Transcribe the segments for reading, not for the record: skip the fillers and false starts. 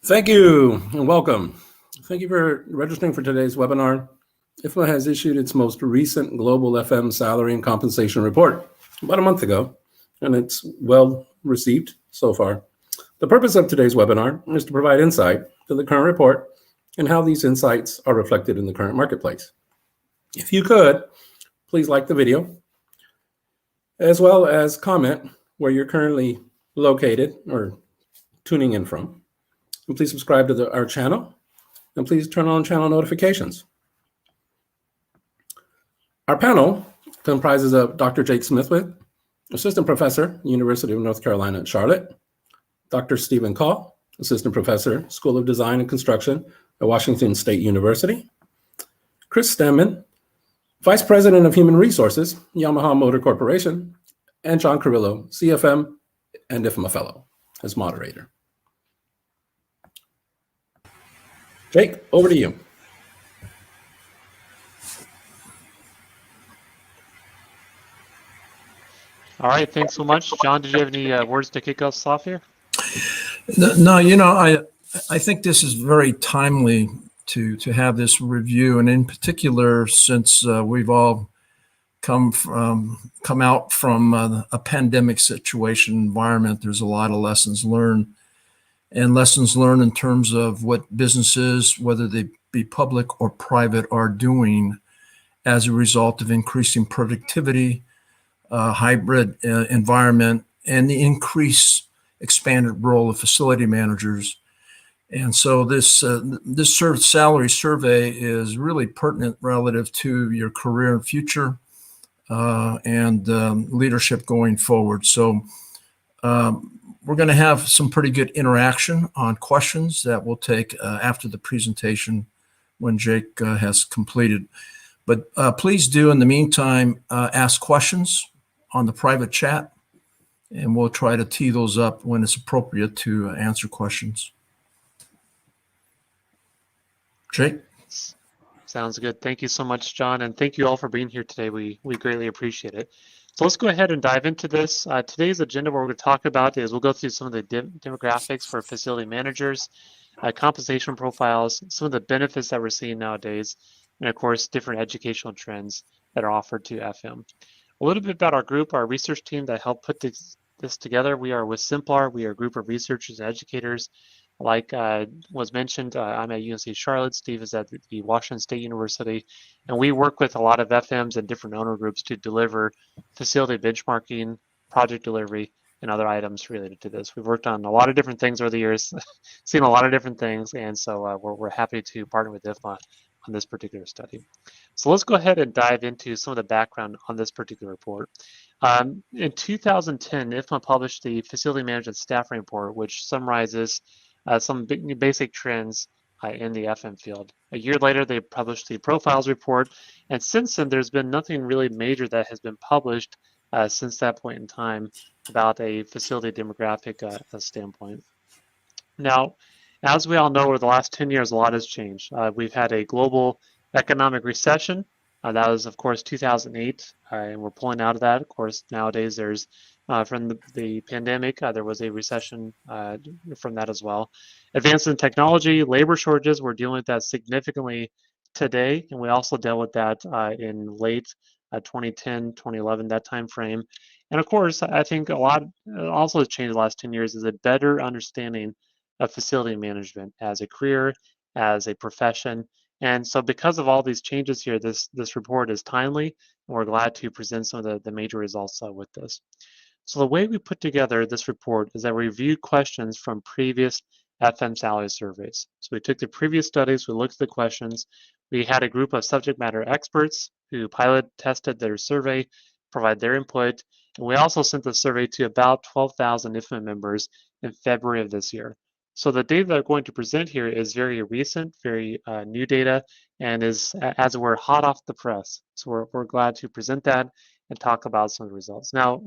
Thank you and welcome. Thank you for registering for today's webinar. IFMA has issued its most recent Global FM Salary and Compensation Report about a month ago, and it's well received so far. The purpose of today's webinar is to provide insight to the current report and how these insights are reflected in the current marketplace. If you could, please like the video, as well as comment where you're currently located or tuning in from. And please subscribe to our channel, and please turn on channel notifications. Our panel comprises of Dr. Jake Smithwick, Assistant Professor, University of North Carolina at Charlotte, Dr. Stephen Call, Assistant Professor, School of Design and Construction at Washington State University, Chris Stemman, Vice President of Human Resources, Yamaha Motor Corporation, and John Carrillo, CFM and IFMA Fellow, as moderator. Jake, over to you. All right, thanks so much. John, did you have any words to kick us off here? No, I think this is very timely to have this review, and in particular, since we've all come out from a pandemic situation environment, there's a lot of lessons learned. And lessons learned in terms of what businesses, whether they be public or private, are doing as a result of increasing productivity, hybrid environment, and the increased expanded role of facility managers. And so this salary survey is really pertinent relative to your career and future and leadership going forward. So we're going to have some pretty good interaction on questions that we'll take after the presentation when Jake has completed. But please do, in the meantime, ask questions on the private chat, and we'll try to tee those up when it's appropriate to answer questions. Jake? Sounds good. Thank you so much, John, and thank you all for being here today. We greatly appreciate it. So let's go ahead and dive into this. Today's agenda, what we're going to talk about is we'll go through some of the demographics for facility managers, compensation profiles, some of the benefits that we're seeing nowadays, and of course, different educational trends that are offered to FM. A little bit about our group, our research team that helped put this together. We are with Simplar. We are a group of researchers and educators. Like was mentioned, I'm at UNC Charlotte. Steve is at the Washington State University. And we work with a lot of FMs and different owner groups to deliver facility benchmarking, project delivery, and other items related to this. We've worked on a lot of different things over the years, seen a lot of different things, and so we're happy to partner with IFMA on this particular study. So let's go ahead and dive into some of the background on this particular report. In 2010, IFMA published the Facility Management Staffing Report, which summarizes some basic trends in the FM field. A year later, they published the Profiles Report, and since then, there's been nothing really major that has been published since that point in time about a facility demographic standpoint. Now, as we all know, over the last 10 years, a lot has changed. We've had a global economic recession. That was, of course, 2008, and we're pulling out of that. Of course, nowadays there's, from the pandemic, there was a recession from that as well. Advances in technology, labor shortages, we're dealing with that significantly today, and we also dealt with that in late 2010, 2011, that time frame. And of course, I think a lot also has changed the last 10 years is a better understanding of facility management as a career, as a profession. And so because of all these changes here, this report is timely, and we're glad to present some of the major results with this. So the way we put together this report is that we reviewed questions from previous FM salary surveys. So we took the previous studies, we looked at the questions, we had a group of subject matter experts who pilot tested their survey, provide their input, and we also sent the survey to about 12,000 IFMA members in February of this year. So the data that I'm going to present here is very recent, very new data, and is, as it were, hot off the press. So we're glad to present that and talk about some of the results. Now,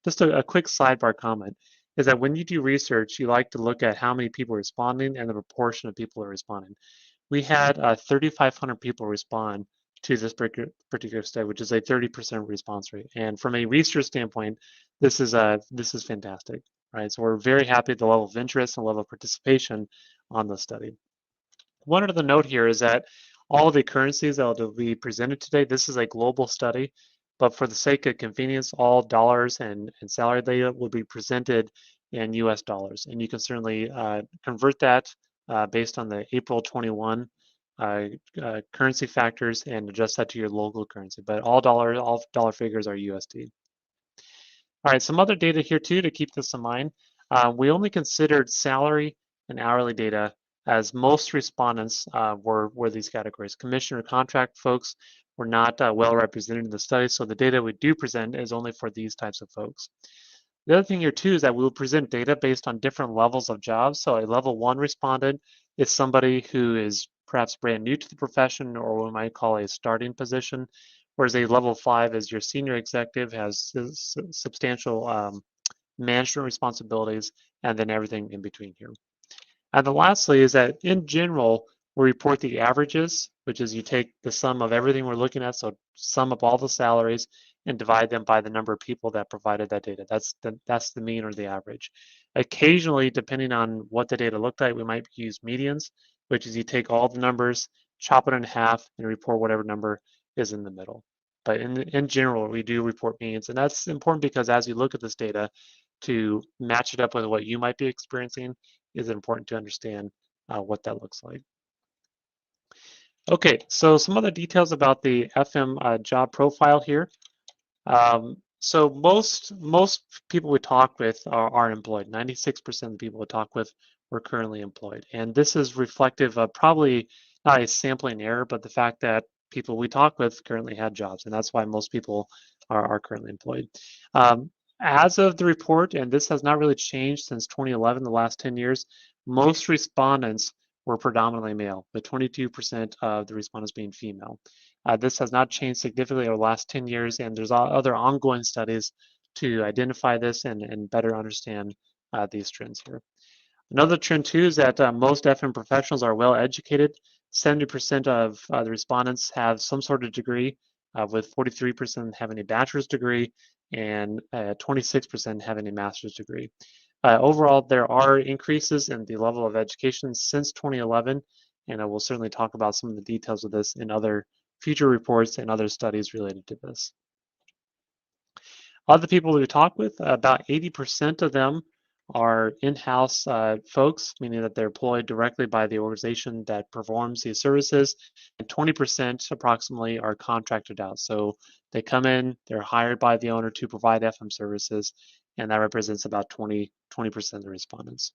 just a quick sidebar comment is that when you do research, you like to look at how many people are responding and the proportion of people who are responding. We had 3,500 people respond to this particular study, which is a 30% response rate. And from a research standpoint, this is fantastic. Right, so we're very happy at the level of interest and level of participation on the study. One other note here is that all the currencies that will be presented today, this is a global study, but for the sake of convenience, all dollars and salary data will be presented in US dollars. And you can certainly convert that based on the April 21 currency factors and adjust that to your local currency. But all dollar figures are USD. All right, some other data here too to keep this in mind. We only considered salary and hourly data as most respondents were these categories. Commission or contract folks were not well represented in the study, so the data we do present is only for these types of folks. The other thing here too is that we'll present data based on different levels of jobs. So a level 1 respondent is somebody who is perhaps brand new to the profession, or what we might call a starting position, whereas a level 5 is your senior executive, has substantial management responsibilities, and then everything in between here. And then lastly is that in general, we report the averages, which is you take the sum of everything we're looking at, so sum up all the salaries and divide them by the number of people that provided that data. That's the mean or the average. Occasionally, depending on what the data looked like, we might use medians, which is you take all the numbers, chop it in half, and report whatever number is in the middle. But in general, we do report means, and that's important because as you look at this data, to match it up with what you might be experiencing, is important to understand what that looks like. Okay, so some other details about the FM job profile here. So most people we talk with are employed. 96% of the people we talk with were currently employed. And this is reflective of probably not a sampling error, but the fact that people we talk with currently had jobs. And that's why most people are currently employed. As of the report, and this has not really changed since 2011, the last 10 years, most respondents were predominantly male, with 22% of the respondents being female. This has not changed significantly over the last 10 years, and there's other ongoing studies to identify this and better understand these trends here. Another trend too is that most FM professionals are well educated. 70% of the respondents have some sort of degree, with 43% having a bachelor's degree and 26% having a master's degree. Overall, there are increases in the level of education since 2011, and I will certainly talk about some of the details of this in other future reports and other studies related to this. Other people we talk with, about 80% of them are in-house folks, meaning that they're employed directly by the organization that performs these services, and 20% approximately are contracted out. So they come in, they're hired by the owner to provide FM services, and that represents about 20% of the respondents.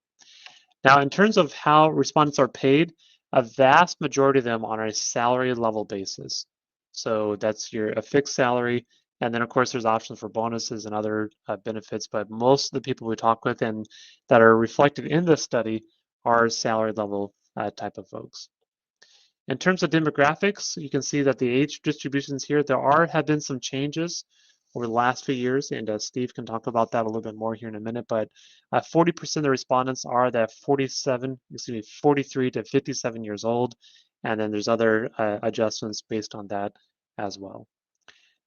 Now, in terms of how respondents are paid, a vast majority of them on a salary level basis. So that's a fixed salary, and then of course there's options for bonuses and other benefits, but most of the people we talk with and that are reflected in this study are salary level type of folks. In terms of demographics, you can see that the age distributions here, have been some changes over the last few years, and Steve can talk about that a little bit more here in a minute, but 40% of the respondents are that 43 to 57 years old, and then there's other adjustments based on that as well.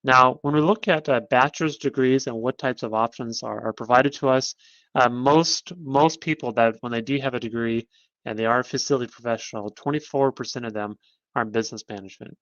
Now, when we look at bachelor's degrees and what types of options are provided to us, most people that when they do have a degree and they are a facility professional, 24% of them are in business management.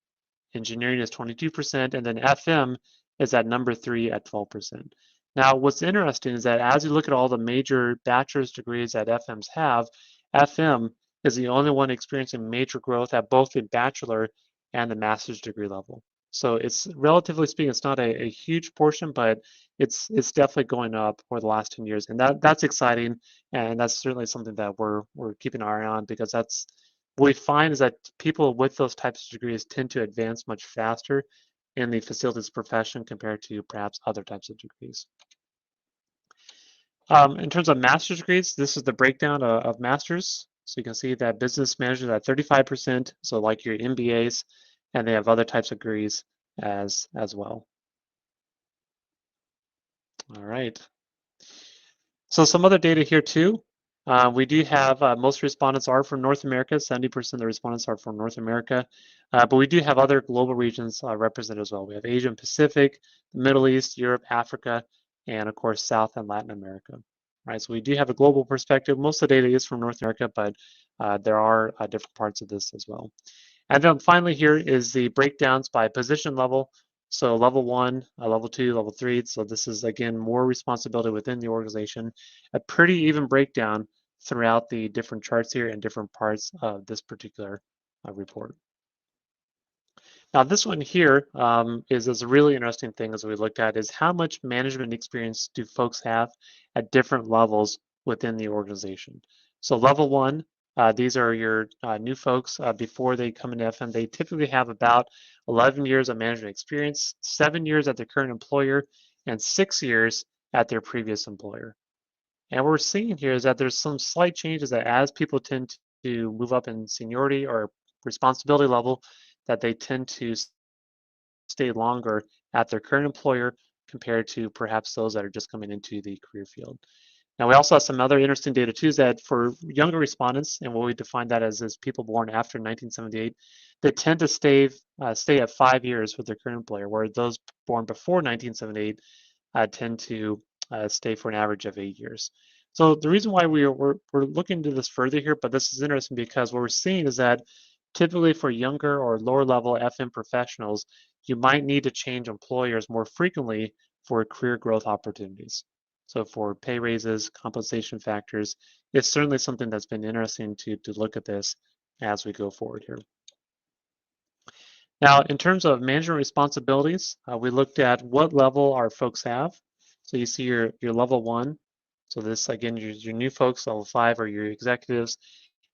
Engineering is 22%, and then FM is at number 3 at 12%. Now, what's interesting is that as you look at all the major bachelor's degrees that FMs have, FM is the only one experiencing major growth at both the bachelor and the master's degree level. So it's relatively speaking, it's not a huge portion, but it's definitely going up for the last 10 years, and that's exciting, and that's certainly something that we're keeping our eye on, because that's what we find is that people with those types of degrees tend to advance much faster in the facilities profession compared to perhaps other types of degrees. In terms of master's degrees, this is the breakdown of masters. So you can see that business managers at 35%, so like your MBAs, and they have other types of degrees as well. All right. So some other data here too. We do have most respondents are from North America. 70% of the respondents are from North America, but we do have other global regions represented as well. We have Asia and Pacific, the Middle East, Europe, Africa, and of course South and Latin America. right? So we do have a global perspective. Most of the data is from North America, but there are different parts of this as well. And then finally here is the breakdowns by position level. So level 1, level 2, level 3. So this is, again, more responsibility within the organization. A pretty even breakdown throughout the different charts here and different parts of this particular report. Now this one here is a really interesting thing as we looked at is how much management experience do folks have at different levels within the organization. So level 1, these are your new folks before they come into FM. They typically have about 11 years of management experience, 7 years at their current employer, and 6 years at their previous employer. And what we're seeing here is that there's some slight changes that as people tend to move up in seniority or responsibility level, that they tend to stay longer at their current employer compared to perhaps those that are just coming into the career field. Now, we also have some other interesting data too, is that for younger respondents, and what we define that as is people born after 1978, they tend to stay at 5 years with their current employer, where those born before 1978 tend to stay for an average of 8 years. So the reason why we're looking into this further here, but this is interesting because what we're seeing is that typically for younger or lower level FM professionals, you might need to change employers more frequently for career growth opportunities. So for pay raises, compensation factors, it's certainly something that's been interesting to look at this as we go forward here. Now, in terms of management responsibilities, we looked at what level our folks have. So you see your level 1. So this, again, your new folks. Level 5 are your executives.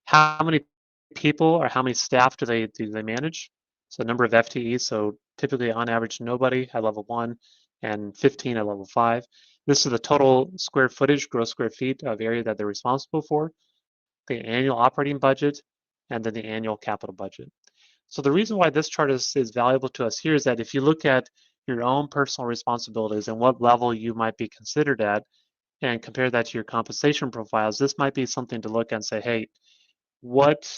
How many people or how many staff do they manage? So number of FTEs. So typically, on average, nobody at level 1 and 15 at level 5. This is the total square footage, gross square feet of area that they're responsible for, the annual operating budget, and then the annual capital budget. So the reason why this chart is valuable to us here is that if you look at your own personal responsibilities and what level you might be considered at, and compare that to your compensation profiles, this might be something to look at and say, hey, what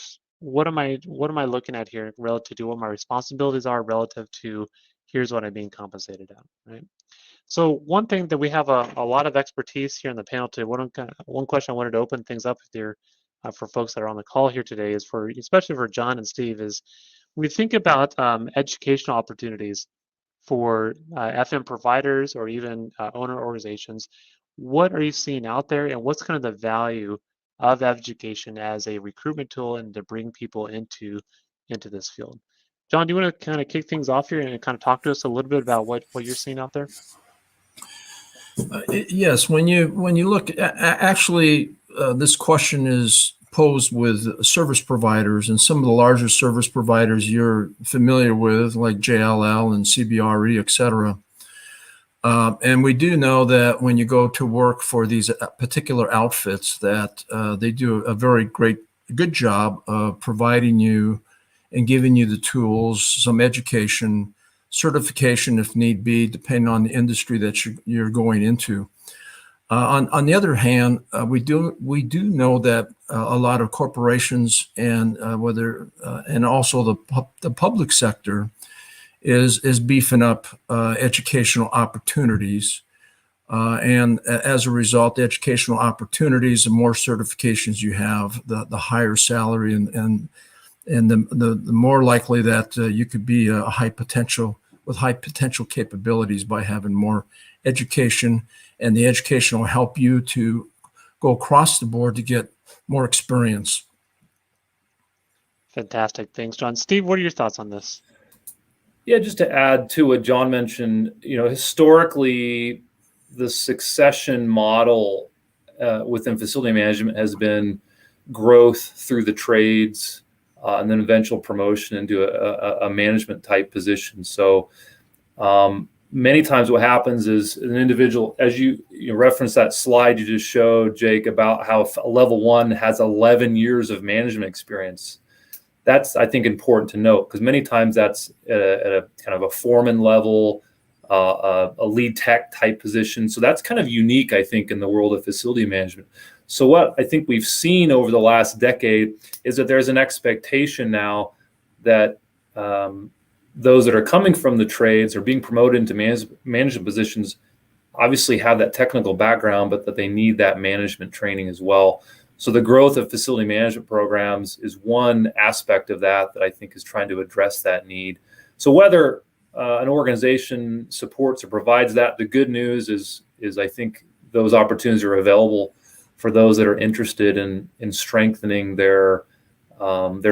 am I looking at here relative to what my responsibilities are relative to here's what I'm being compensated at, right? So one thing that we have a lot of expertise here in the panel to one question I wanted to open things up here for folks that are on the call here today is especially for John and Steve is when we think about educational opportunities for FM providers or even owner organizations, what are you seeing out there and what's kind of the value of education as a recruitment tool and to bring people into this field? John, do you want to kind of kick things off here and kind of talk to us a little bit about what you're seeing out there? Yes, when you look, actually, this question is posed with service providers, and some of the larger service providers you're familiar with, like JLL and CBRE, et cetera. And we do know that when you go to work for these particular outfits, that they do a very good job of providing you and giving you the tools, some education, certification if need be, depending on the industry that you're going into. On the other hand, we do know that a lot of corporations and and also the public sector is beefing up educational opportunities, and as a result, the educational opportunities, the more certifications you have, the higher salary and the more likely that you could be a high potential capabilities by having more education, and the education will help you to go across the board to get more experience. Fantastic. Thanks, John. Steve, what are your thoughts on this? Yeah, just to add to what John mentioned, historically, the succession model within facility management has been growth through the trades and then eventual promotion into a management type position. So many times what happens is an individual, as you reference that slide you just showed, Jake, about how level 1 has 11 years of management experience. That's, I think, important to note because many times that's at a kind of a foreman level, a lead tech type position. So that's kind of unique, I think, in the world of facility management. So what I think we've seen over the last decade is that there's an expectation now that those that are coming from the trades or being promoted into management positions obviously have that technical background, but that they need that management training as well. So the growth of facility management programs is one aspect of that I think is trying to address that need. So whether an organization supports or provides that, the good news is I think those opportunities are available for those that are interested in strengthening their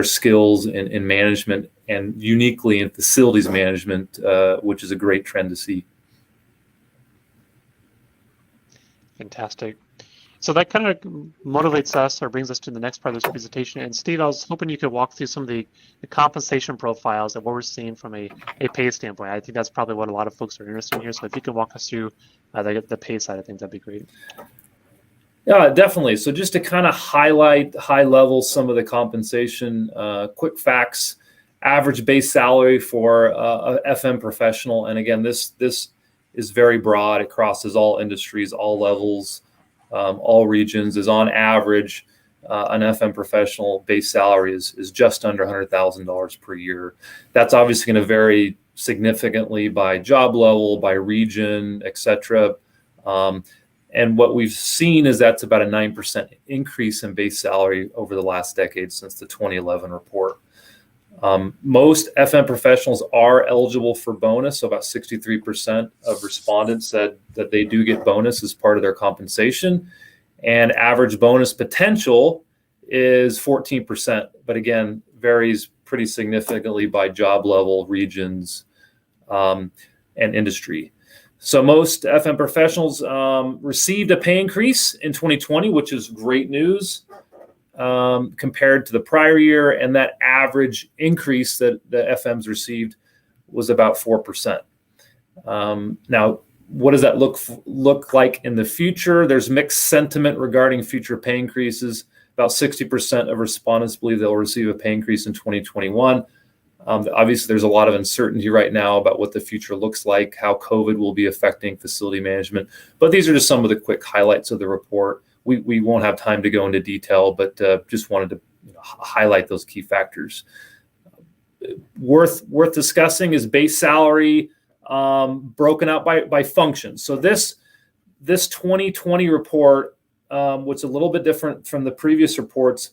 skills in management, and uniquely in facilities management, which is a great trend to see. Fantastic. So that kind of motivates us, or brings us to the next part of this presentation. And Steve, I was hoping you could walk through some of the compensation profiles and what we're seeing from a pay standpoint. I think that's probably what a lot of folks are interested in here. So if you could walk us through the pay side of things, that'd be great. Yeah, definitely. So just to kind of highlight high level some of the compensation, quick facts: average base salary for a FM professional, and again, this is very broad. It crosses all industries, all levels, all regions. Is on average, an FM professional base salary is just under $100,000 per year. That's obviously going to vary significantly by job level, by region, et cetera. And what we've seen is that's about a 9% increase in base salary over the last decade since the 2011 report. Most FM professionals are eligible for bonus. So about 63% of respondents said that they do get bonus as part of their compensation. And average bonus potential is 14%, but again, varies pretty significantly by job level, regions, and industry. So most FM professionals received a pay increase in 2020, which is great news compared to the prior year. And that average increase that the FMs received was about 4%. Now, what does that look like in the future? There's mixed sentiment regarding future pay increases. About 60% of respondents believe they'll receive a pay increase in 2021. Obviously, there's a lot of uncertainty right now about what the future looks like, how COVID will be affecting facility management. But these are just some of the quick highlights of the report. We won't have time to go into detail, but just wanted to highlight those key factors. Worth discussing is base salary broken out by function. So this 2020 report, what's a little bit different from the previous reports,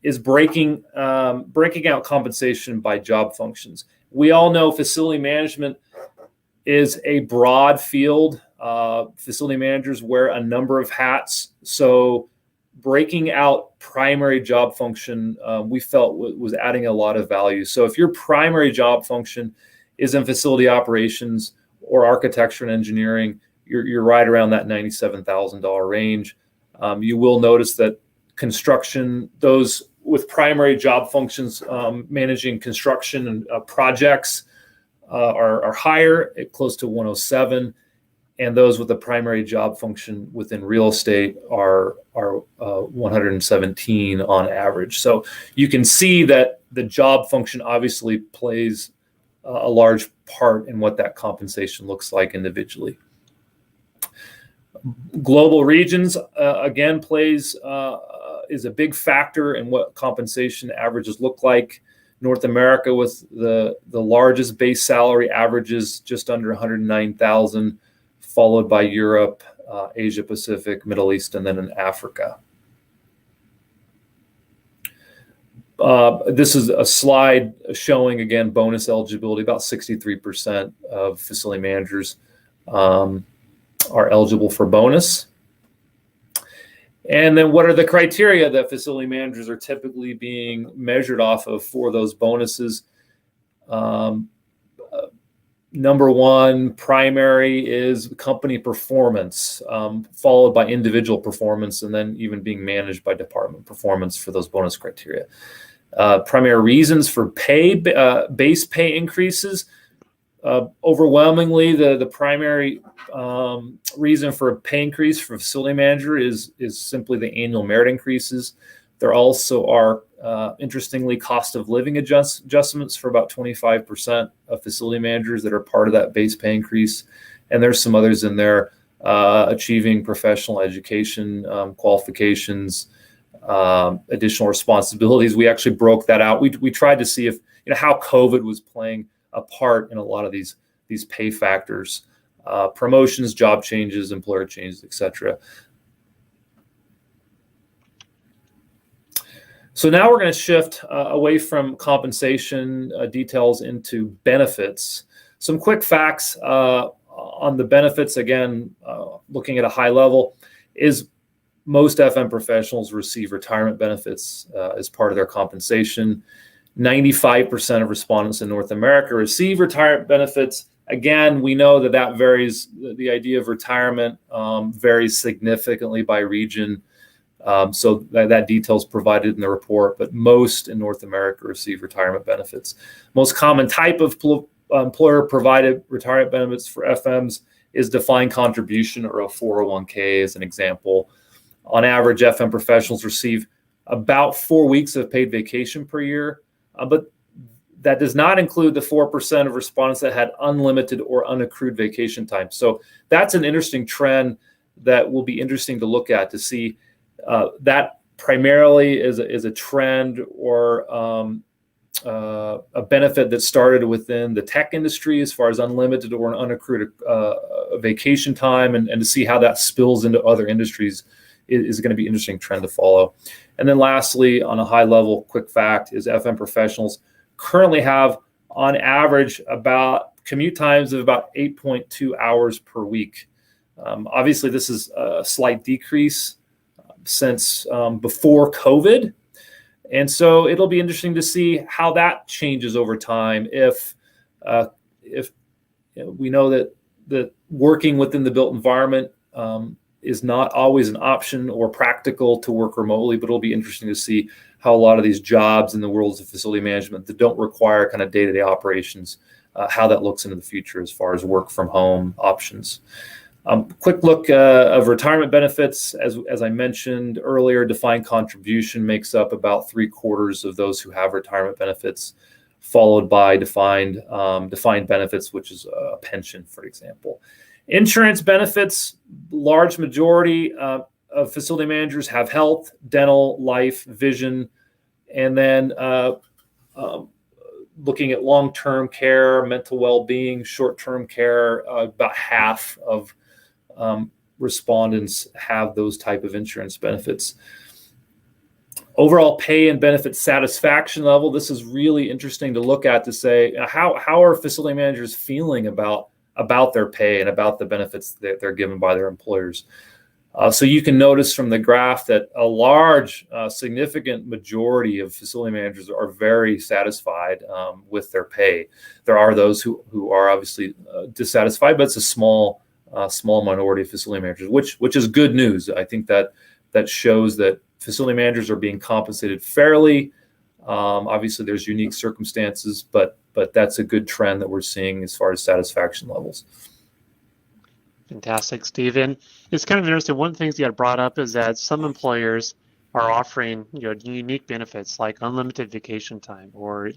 is breaking out compensation by job functions. We all know facility management is a broad field. Facility managers wear a number of hats. So breaking out primary job function, we felt was adding a lot of value. So if your primary job function is in facility operations or architecture and engineering, you're right around that $97,000 range. You will notice that construction, those with primary job functions managing construction and projects are higher, at close to 107, and those with the primary job function within real estate are 117 on average. So you can see that the job function obviously plays a large part in what that compensation looks like individually. Global regions again is a big factor in what compensation averages look like. North America with the largest base salary averages just under 109,000, followed by Europe, Asia Pacific, Middle East, and then in Africa. This is a slide showing, again, bonus eligibility. About 63% of facility managers are eligible for bonus. And then what are the criteria that facility managers are typically being measured off of for those bonuses? Number one, primary is company performance, followed by individual performance, and then even being managed by department performance for those bonus criteria. Primary reasons for base pay increases. Overwhelmingly, the primary reason for a pay increase for a facility manager is simply the annual merit increases. There also are, interestingly, cost of living adjustments for about 25% of facility managers that are part of that base pay increase. And there's some others in there, achieving professional education qualifications, additional responsibilities. We actually broke that out. We tried to see if how COVID was playing a part in a lot of these pay factors. promotions, job changes, employer changes, etc. So now we're going to shift away from compensation details into benefits. Some quick facts on the benefits, again, looking at a high level, is most FM professionals receive retirement benefits as part of their compensation. 95% of respondents in North America receive retirement benefits. Again, we know that that varies. The idea of retirement varies significantly by region. So that detail is provided in the report, but most in North America receive retirement benefits. Most common type of employer-provided retirement benefits for FMs is defined contribution, or a 401k as an example. On average, FM professionals receive about 4 weeks of paid vacation per year, but that does not include the 4% of respondents that had unlimited or unaccrued vacation time. So that's an interesting trend that will be interesting to look at, to see that primarily is a trend or a benefit that started within the tech industry as far as unlimited or an unaccrued vacation time, and to see how that spills into other industries is going to be an interesting trend to follow. And then lastly, on a high level, quick fact is FM professionals currently have on average about commute times of about 8.2 hours per week. Obviously, this is a slight decrease since before COVID. And so it'll be interesting to see how that changes over time. If we know that working within the built environment is not always an option or practical to work remotely, but it'll be interesting to see how a lot of these jobs in the worlds of facility management that don't require kind of day-to-day operations, how that looks into the future as far as work from home options. Quick look of retirement benefits. As I mentioned earlier, defined contribution makes up about 3/4 of those who have retirement benefits, followed by defined benefits, which is a pension, for example. Insurance benefits, large majority of facility managers have health, dental, life, vision, and then looking at long-term care, mental well-being, short-term care, about half of respondents have those type of insurance benefits. Overall pay and benefit satisfaction level. This is really interesting to look at, to say how are facility managers feeling about their pay and about the benefits that they're given by their employers. So you can notice from the graph that a large, significant majority of facility managers are very satisfied with their pay. There are those who are obviously dissatisfied, but it's a small minority of facility managers, which is good news. I think that shows that facility managers are being compensated fairly. Obviously, there's unique circumstances, but that's a good trend that we're seeing as far as satisfaction levels. Fantastic, Stephen. It's kind of interesting. One of the things you had brought up is that some employers are offering, unique benefits like unlimited vacation time, or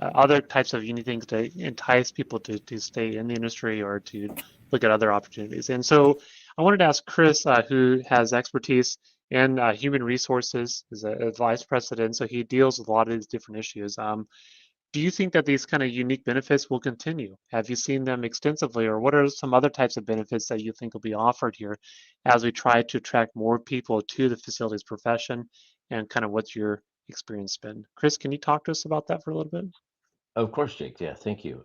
other types of unique things to entice people to stay in the industry or to look at other opportunities. And so I wanted to ask Chris, who has expertise in human resources, is a vice president, so he deals with a lot of these different issues. Do you think that these kind of unique benefits will continue? Have you seen them extensively, or what are some other types of benefits that you think will be offered here as we try to attract more people to the facilities profession, and kind of what's your experience been? Chris, can you talk to us about that for a little bit? Of course, Jake. Yeah, thank you.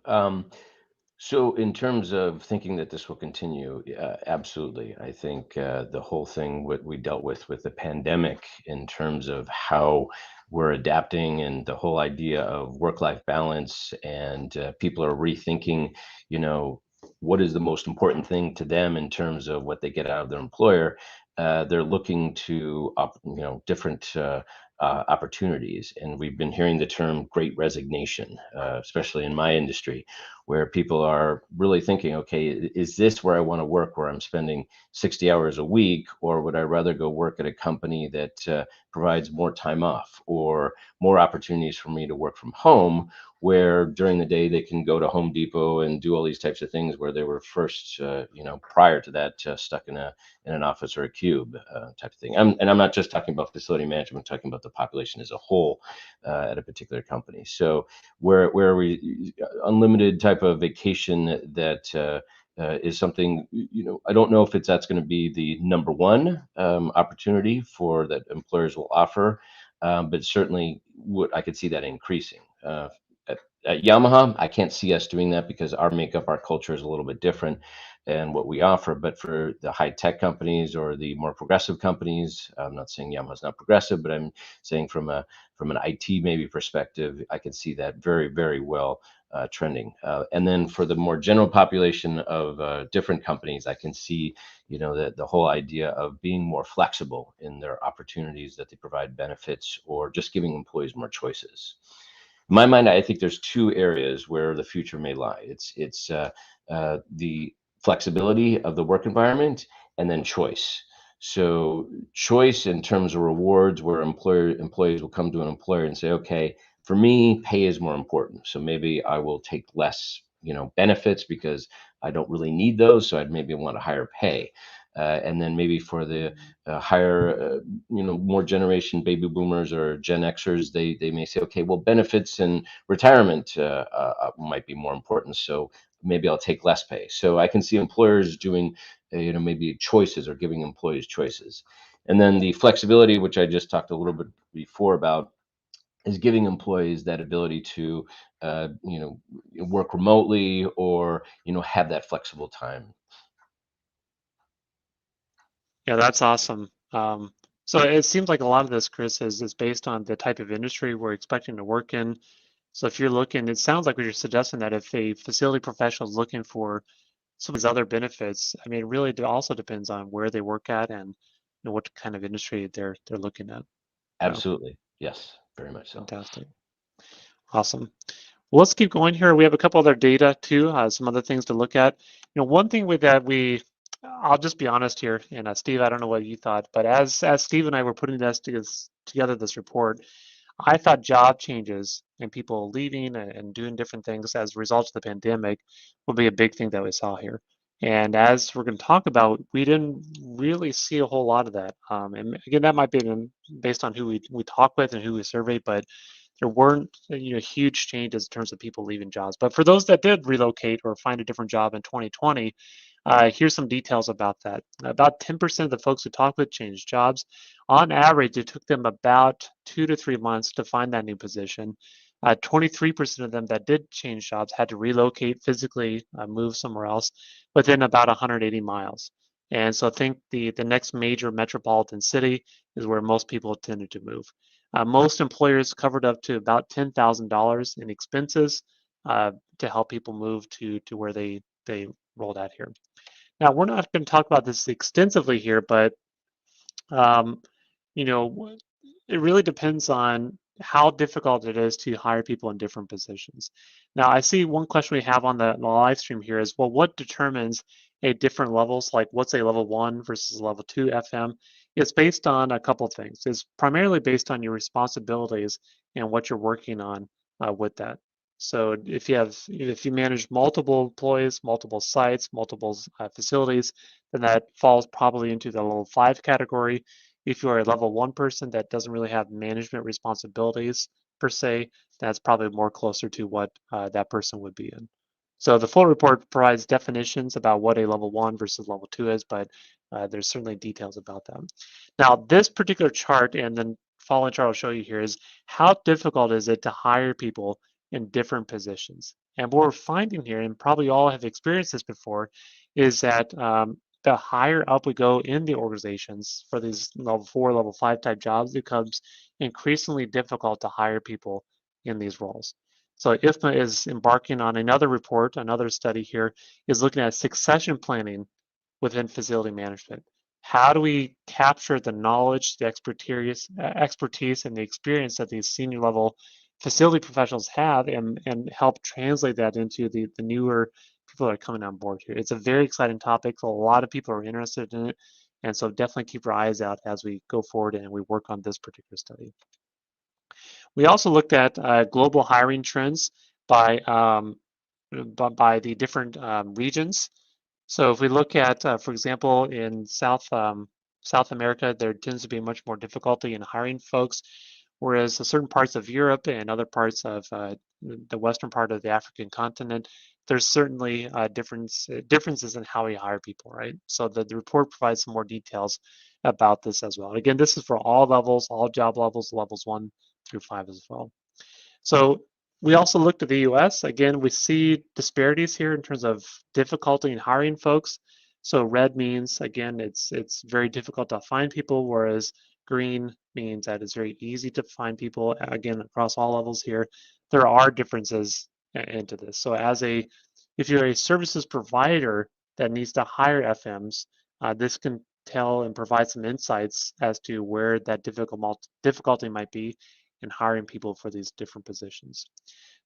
So in terms of thinking that this will continue, absolutely. I think the whole thing what we dealt with the pandemic, in terms of how we're adapting, and the whole idea of work-life balance, and people are rethinking, what is the most important thing to them in terms of what they get out of their employer. They're looking to different opportunities, and we've been hearing the term great resignation, especially in my industry, where people are really thinking, okay, is this where I want to work, where I'm spending 60 hours a week, or would I rather go work at a company that provides more time off, or more opportunities for me to work from home, where during the day they can go to Home Depot and do all these types of things, where they were first, prior to that, stuck in an office or a cube type of thing. And I'm not just talking about facility management, I'm talking about the population as a whole at a particular company. So where we unlimited type of vacation that is something, I don't know if that's going to be the number one opportunity for that employers will offer, but certainly I could see that increasing. At Yamaha, I can't see us doing that because our makeup, our culture is a little bit different and what we offer. But for the high tech companies or the more progressive companies, I'm not saying Yamaha's not progressive, but I'm saying from an IT maybe perspective, I can see that very, very well trending. And then for the more general population of different companies, I can see, the whole idea of being more flexible in their opportunities that they provide benefits or just giving employees more choices. In my mind, I think there's two areas where the future may lie. It's the flexibility of the work environment and then choice. So choice in terms of rewards, where employees will come to an employer and say, okay, for me, pay is more important. So maybe I will take less, benefits because I don't really need those. So I'd maybe want a higher pay. And then maybe for the higher, more generation baby boomers or Gen Xers, they may say, okay, well, benefits and retirement might be more important. So maybe I'll take less pay. So I can see employers doing, maybe choices or giving employees choices. And then the flexibility, which I just talked a little bit before about, is giving employees that ability to, work remotely or, have that flexible time. Yeah, that's awesome. So it seems like a lot of this, Chris, is based on the type of industry we're expecting to work in. So if you're looking, it sounds like what you're suggesting that if a facility professional is looking for some of these other benefits, I mean, it really also depends on where they work at and what kind of industry they're looking at. Absolutely. Yes, very much so. Fantastic. Awesome. Well, let's keep going here. We have a couple other data too, some other things to look at. One thing I'll just be honest here, and Steve, I don't know what you thought, but as Steve and I were putting together this report, I thought job changes and people leaving and doing different things as a result of the pandemic would be a big thing that we saw here. And as we're going to talk about, we didn't really see a whole lot of that. And again, that might be based on who we talk with and who we survey, but there weren't huge changes in terms of people leaving jobs. But for those that did relocate or find a different job in 2020, here's some details about that. About 10% of the folks who talked with changed jobs. On average, it took them about 2 to 3 months to find that new position. 23% of them that did change jobs had to relocate physically, move somewhere else within about 180 miles. And so I think the next major metropolitan city is where most people tended to move. Most employers covered up to about $10,000 in expenses to help people move to where they rolled out here. Now, we're not going to talk about this extensively here, but um, it really depends on how difficult it is to hire people in different positions. Now, I see one question we have on the live stream here is, well, what determines a different levels? Like, what's a level 1 versus level 2 FM? It's based on a couple of things. It's primarily based on your responsibilities and what you're working on with that. So if you manage multiple employees, multiple sites, multiple facilities, then that falls probably into the level 5 category. If you're a level 1 person that doesn't really have management responsibilities per se, that's probably more closer to what that person would be in. So the full report provides definitions about what a level 1 versus level 2 is, but there's certainly details about them. Now, this particular chart and then following chart I'll show you here is how difficult is it to hire people in different positions. And what we're finding here, and probably all have experienced this before, is that the higher up we go in the organizations for these level 4, level 5 type jobs, it becomes increasingly difficult to hire people in these roles. So IFMA is embarking on another report, another study here, is looking at succession planning within facility management. How do we capture the knowledge, the expertise, and the experience that these senior level facility professionals have and help translate that into the newer people that are coming on board here? It's a very exciting topic. A lot of people are interested in it. And so definitely keep your eyes out as we go forward and we work on this particular study. We also looked at global hiring trends by the different regions. So if we look at, for example, in South America, there tends to be much more difficulty in hiring folks, whereas certain parts of Europe and other parts of the western part of the African continent there's certainly differences in how we hire people, right? So the report provides some more details about this as well. And again, this is for all levels, all job levels, levels 1 through 5 as well. So we also looked at the US. Again, we see disparities here in terms of difficulty in hiring folks. So red means, again, it's very difficult to find people, whereas green means that it's very easy to find people, again, across all levels here. There are differences into this. So if you're a services provider that needs to hire FMs, this can tell and provide some insights as to where that difficulty might be in hiring people for these different positions.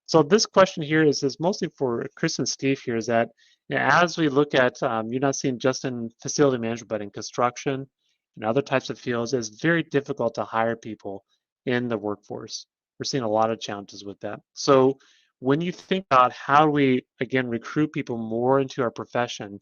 So this question here is mostly for Chris and Steve here, is that as we look at, you're not seeing just in facility management, but in construction and other types of fields, it's very difficult to hire people in the workforce. We're seeing a lot of challenges with that. So when you think about how we, again, recruit people more into our profession,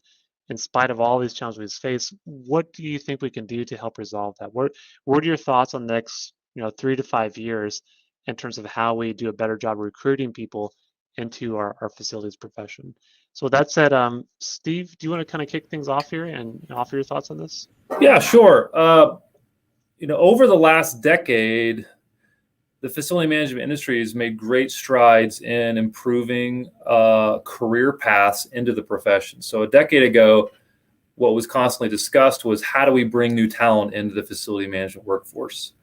in spite of all these challenges we face, what do you think we can do to help resolve that? What are your thoughts on the next 3 to 5 years in terms of how we do a better job recruiting people into our facilities profession? So with that said, Steve, do you want to kind of kick things off here and offer your thoughts on this? Yeah, sure. Over the last decade, the facility management industry has made great strides in improving career paths into the profession. So a decade ago, what was constantly discussed was how do we bring new talent into the facility management workforce?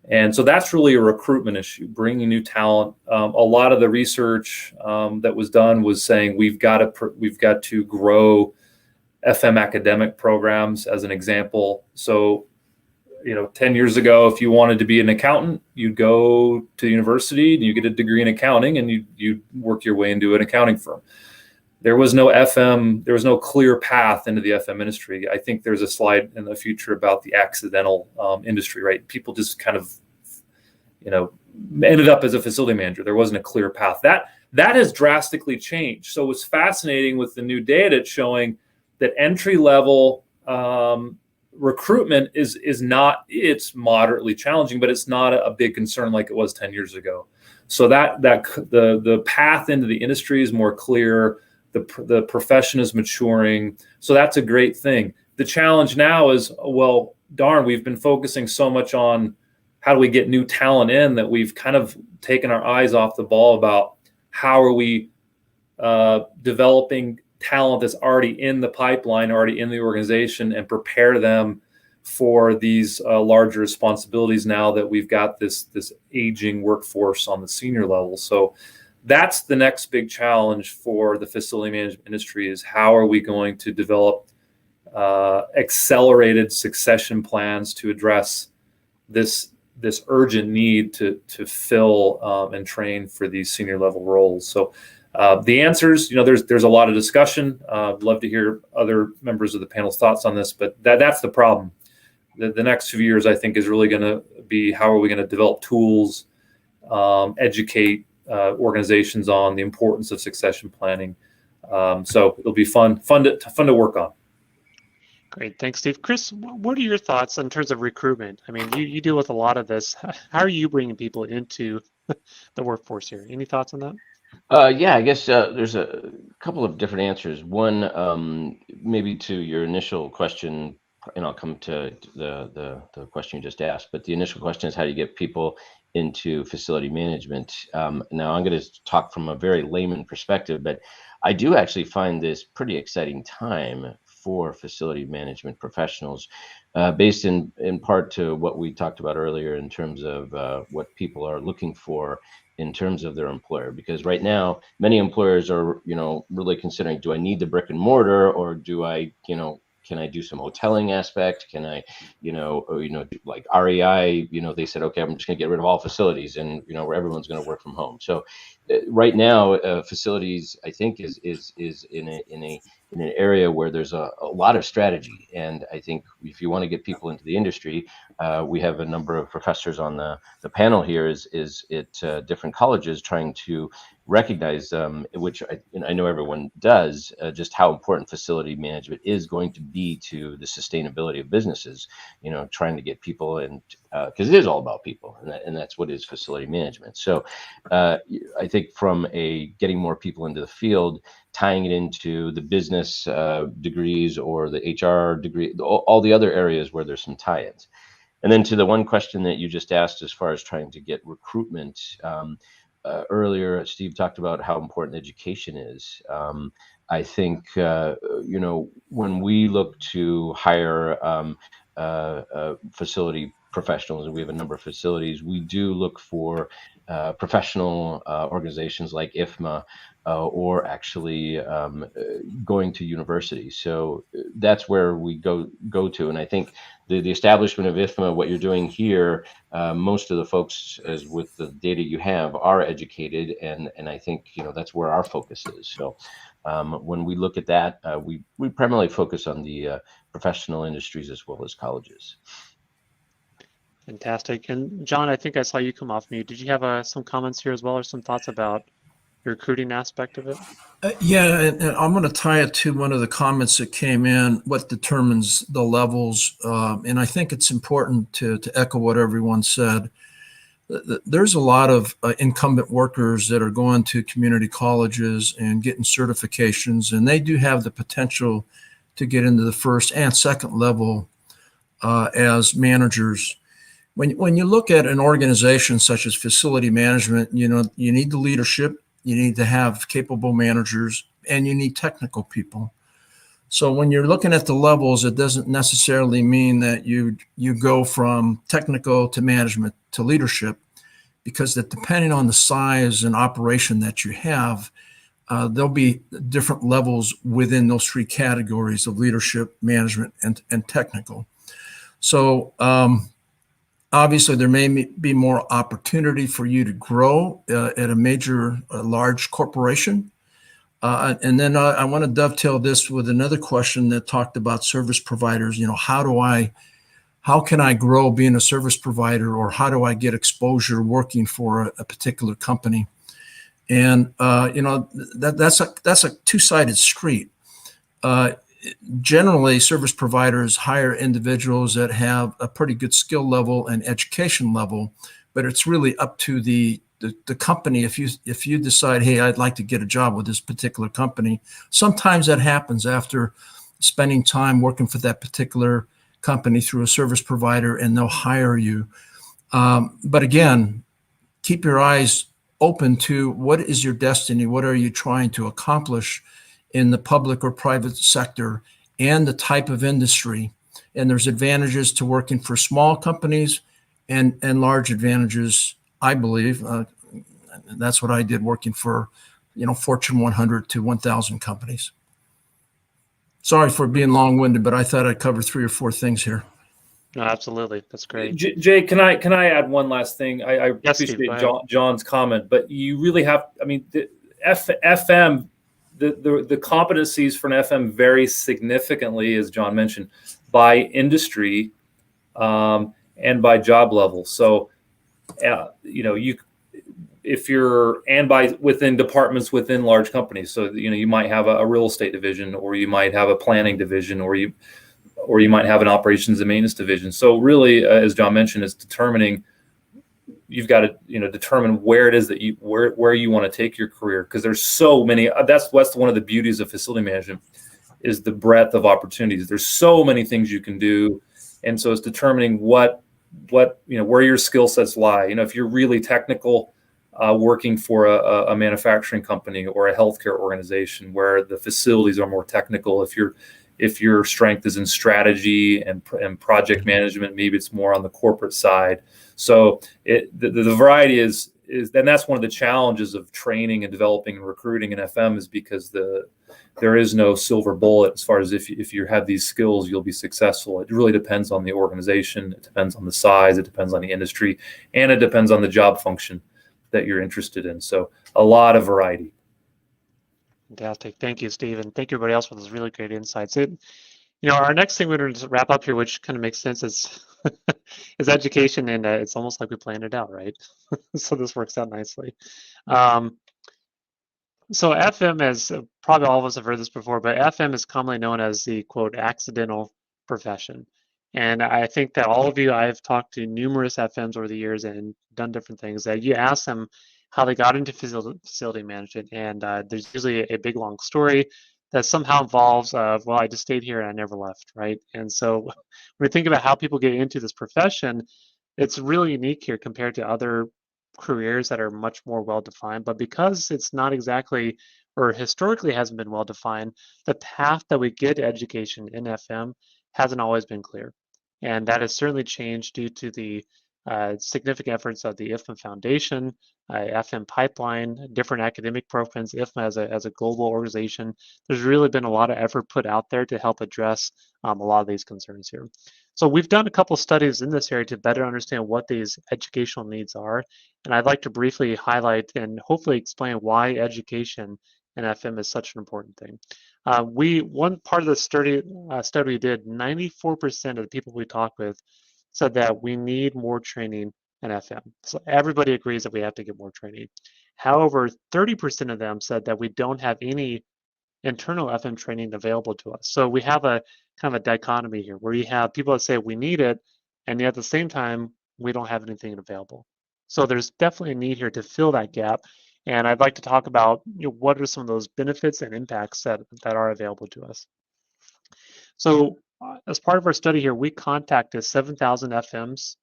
And so that's really a recruitment issue, bringing new talent. A lot of the research that was done was saying we've got to grow FM academic programs, as an example. So 10 years ago, if you wanted to be an accountant, you'd go to university and you get a degree in accounting and you work your way into an accounting firm. There was no clear path into the FM industry. I think there's a slide in the future about the accidental industry, right? People just kind of, ended up as a facility manager. There wasn't a clear path. That has drastically changed. So what's fascinating with the new data showing that entry level recruitment is not, it's moderately challenging, but it's not a big concern like it was 10 years ago. So that the path into the industry is more clear. The profession is maturing. So that's a great thing. The challenge now is, well, darn, we've been focusing so much on how do we get new talent in that we've kind of taken our eyes off the ball about how are we developing talent that's already in the pipeline, already in the organization, and prepare them for these larger responsibilities now that we've got this aging workforce on the senior level. So that's the next big challenge for the facility management industry, is how are we going to develop accelerated succession plans to address this urgent need to fill and train for these senior level roles. So the answers, there's a lot of discussion. I'd love to hear other members of the panel's thoughts on this, but that's the problem. The next few years, I think, is really going to be how are we going to develop tools, educate organizations on the importance of succession planning. So it'll be fun to work on. Great, thanks, Steve. Chris, what are your thoughts in terms of recruitment? I mean, you deal with a lot of this. How are you bringing people into the workforce here? Any thoughts on that? Yeah, I guess there's a couple of different answers. One, maybe to your initial question, and I'll come to the question you just asked. But the initial question is how do you get people into facility management? Now, I'm going to talk from a very layman perspective, but I do actually find this pretty exciting time for facility management professionals, based in part to what we talked about earlier in terms of what people are looking for in terms of their employer. Because right now, many employers are, really considering, do I need the brick and mortar, or do I, can I do some hoteling aspect? Can I, like REI, they said, okay, I'm just going to get rid of all facilities, and where everyone's going to work from home. So right now, facilities, I think, is in an area where there's a lot of strategy. And I think if you want to get people into the industry, we have a number of professors on the panel here is at different colleges trying to recognize, which I know everyone does, just how important facility management is going to be to the sustainability of businesses, trying to get people in, because it is all about people, and that's what is facility management. So I think think from a getting more people into the field, tying it into the business degrees or the HR degree, all the other areas where there's some tie-ins. And then to the one question that you just asked, as far as trying to get recruitment, earlier, Steve talked about how important education is. I think, when we look to hire facility professionals, and we have a number of facilities, we do look for professional organizations like IFMA, or actually going to university. So that's where we go to. And I think the establishment of IFMA, what you're doing here, most of the folks, as with the data you have, are educated, and I think that's where our focus is. So when we look at that, we primarily focus on the professional industries as well as colleges. Fantastic. And John, I think I saw you come off mute. Did you have some comments here as well, or some thoughts about the recruiting aspect of it? Yeah, and I'm going to tie it to one of the comments that came in, what determines the levels. And I think it's important to echo what everyone said. There's a lot of incumbent workers that are going to community colleges and getting certifications, and they do have the potential to get into the first and second level as managers. When you look at an organization such as facility management, you need the leadership, you need to have capable managers, and you need technical people. So when you're looking at the levels, it doesn't necessarily mean that you go from technical to management to leadership, because that depending on the size and operation that you have, there'll be different levels within those three categories of leadership, management, and technical. So obviously, there may be more opportunity for you to grow at a large corporation. And then I want to dovetail this with another question that talked about service providers. How can I grow being a service provider, or how do I get exposure working for a particular company? And that's a two-sided street. Generally, service providers hire individuals that have a pretty good skill level and education level, but it's really up to the company. If you decide, hey, I'd like to get a job with this particular company, sometimes that happens after spending time working for that particular company through a service provider, and they'll hire you. But again, keep your eyes open to what is your destiny, what are you trying to accomplish in the public or private sector, and the type of industry. And there's advantages to working for small companies and large advantages, I believe. That's what I did, working for, Fortune 100 to 1,000 companies. Sorry for being long-winded, but I thought I'd cover 3 or 4 things here. No, absolutely. That's great. Jay, can I add one last thing? I Yes, appreciate Steve, John's comment, but you really have, the FM, the competencies for an FM vary significantly, as John mentioned, by industry and by job level. So, within departments within large companies. So, you might have a real estate division, or you might have a planning division, or you might have an operations and maintenance division. So really, as John mentioned, it's determining, you've got to, determine where it is that where you want to take your career. Because there's so many, that's one of the beauties of facility management, is the breadth of opportunities. There's so many things you can do. And so it's determining where your skill sets lie. If you're really technical, working for a manufacturing company or a healthcare organization where the facilities are more technical, if your strength is in strategy and project management, maybe it's more on the corporate side. So the variety is, and that's one of the challenges of training and developing and recruiting in FM, is because there is no silver bullet as far as if you have these skills, you'll be successful. It really depends on the organization. It depends on the size. It depends on the industry, and it depends on the job function that you're interested in. So a lot of variety. Fantastic. Thank you, Steve. And thank you, everybody else, for those really great insights. Our next thing we're going to wrap up here, which kind of makes sense, is is education, and it's almost like we planned it out, right? So this works out nicely. So FM, as probably all of us have heard this before, but FM is commonly known as the, quote, accidental profession. And I think that all of you, I've talked to numerous FMs over the years and done different things, that you ask them, how they got into facility management. And there's usually a big long story that somehow involves, well, I just stayed here and I never left, right? And so when we think about how people get into this profession, it's really unique here compared to other careers that are much more well defined. But because it's not exactly, or historically hasn't been well defined, the path that we get education in FM hasn't always been clear. And that has certainly changed due to the significant efforts of the IFMA Foundation, FM Pipeline, different academic programs, IFMA as a global organization. There's really been a lot of effort put out there to help address a lot of these concerns here. So we've done a couple studies in this area to better understand what these educational needs are. And I'd like to briefly highlight and hopefully explain why education in FM is such an important thing. One part of the study we did, 94% of the people we talked with said that we need more training in FM. So everybody agrees that we have to get more training. However, 30% of them said that we don't have any internal FM training available to us. So we have a kind of a dichotomy here where you have people that say we need it, and yet at the same time, we don't have anything available. So there's definitely a need here to fill that gap. And I'd like to talk about what are some of those benefits and impacts that are available to us. So as part of our study here, we contacted 7,000 FMs,